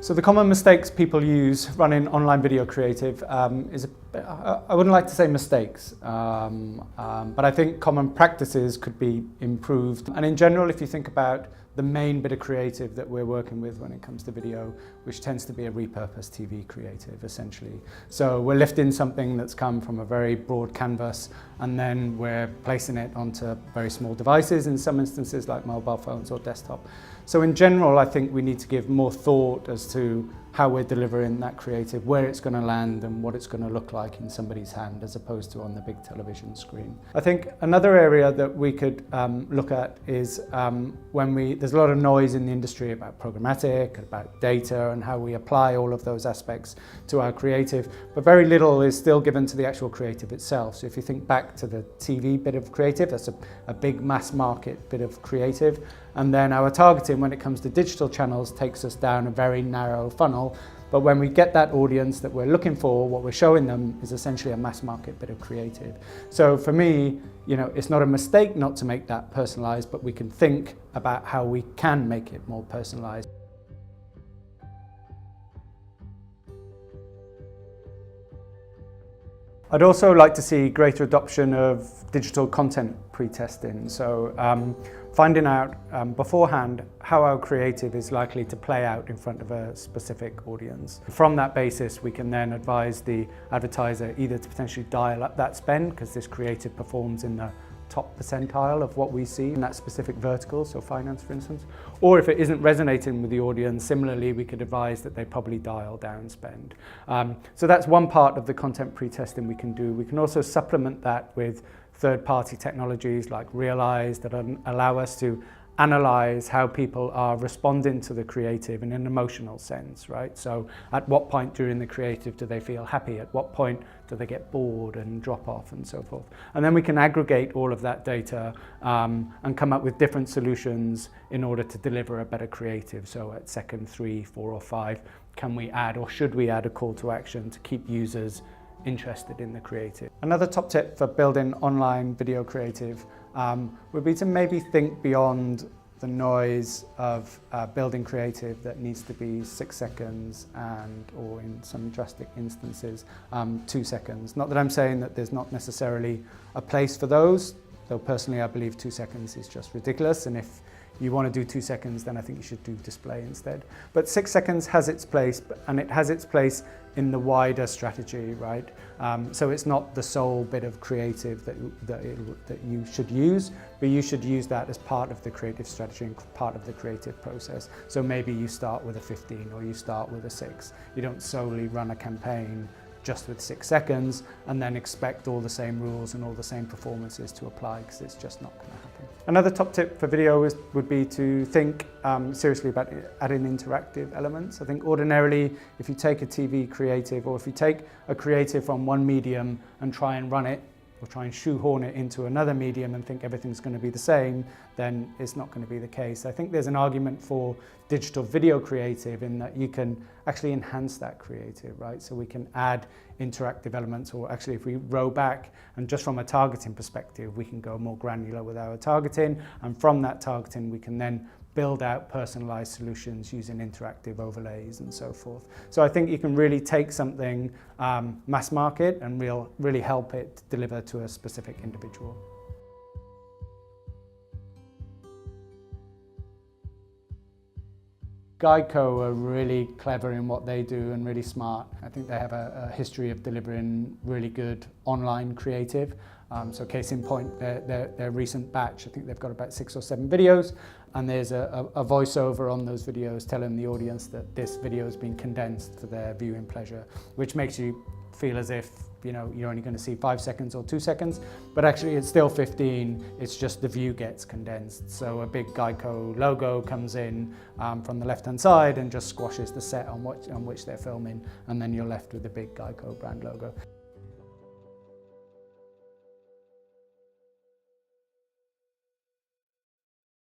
So the common mistakes people use running online video creative I wouldn't like to say mistakes, but I think common practices could be improved. And in general, if you think about the main bit of creative that we're working with when it comes to video, which tends to be a repurposed TV creative, essentially. So we're lifting something that's come from a very broad canvas, and then we're placing it onto very small devices, in some instances like mobile phones or desktop. So in general, I think we need to give more thought as to how we're delivering that creative, where it's going to land and what it's going to look like in somebody's hand as opposed to on the big television screen. I think another area that we could look at is there's a lot of noise in the industry about programmatic, about data and how we apply all of those aspects to our creative, but very little is still given to the actual creative itself. So if you think back to the TV bit of creative, that's a big mass market bit of creative. And then our targeting when it comes to digital channels takes us down a very narrow funnel. But when we get that audience that we're looking for, what we're showing them is essentially a mass market bit of creative. So for me, it's not a mistake not to make that personalized, but we can think about how we can make it more personalized. I'd also like to see greater adoption of digital content pre-testing. So finding out beforehand how our creative is likely to play out in front of a specific audience. From that basis, we can then advise the advertiser either to potentially dial up that spend because this creative performs in the top percentile of what we see in that specific vertical, so finance for instance, or if it isn't resonating with the audience, similarly we could advise that they probably dial down spend. So that's one part of the content pre-testing we can do. We can also supplement that with third-party technologies like Realize that allow us to analyze how people are responding to the creative in an emotional sense, right? So at what point during the creative do they feel happy? At what point do they get bored and drop off and so forth? And then we can aggregate all of that data and come up with different solutions in order to deliver a better creative. So at second, 3, 4 or 5, can we add or should we add a call to action to keep users interested in the creative? Another top tip for building online video creative would be to maybe think beyond the noise of building creative that needs to be 6 seconds or in some drastic instances 2 seconds. Not that I'm saying that there's not necessarily a place for those, though personally I believe 2 seconds is just ridiculous, and if you want to do 2 seconds, then I think you should do display instead. But 6 seconds has its place, and it has its place in the wider strategy, right? So it's not the sole bit of creative that you should use, but you should use that as part of the creative strategy and part of the creative process. So maybe you start with a 15 or you start with a 6. You don't solely run a campaign just with 6 seconds and then expect all the same rules and all the same performances to apply, because it's just not going to happen. Another top tip for video would be to think seriously about adding interactive elements. I think ordinarily if you take a TV creative or if you take a creative from one medium and try and run it or try and shoehorn it into another medium and think everything's going to be the same, then it's not going to be the case. I think there's an argument for digital video creative in that you can actually enhance that creative, right? So we can add interactive elements, or actually if we row back and just from a targeting perspective, we can go more granular with our targeting, and from that targeting we can then build out personalized solutions using interactive overlays and so forth. So I think you can really take something mass market and really help it deliver to a specific individual. Geico are really clever in what they do and really smart. I think they have a history of delivering really good online creative. So case in point, their recent batch, I think they've got about 6 or 7 videos, and there's a voiceover on those videos telling the audience that this video has been condensed for their viewing pleasure, which makes you feel as if you're only going to see 5 seconds or 2 seconds, but actually it's still 15, it's just the view gets condensed. So a big Geico logo comes in from the left hand side and just squashes the set on which they're filming, and then you're left with the big Geico brand logo.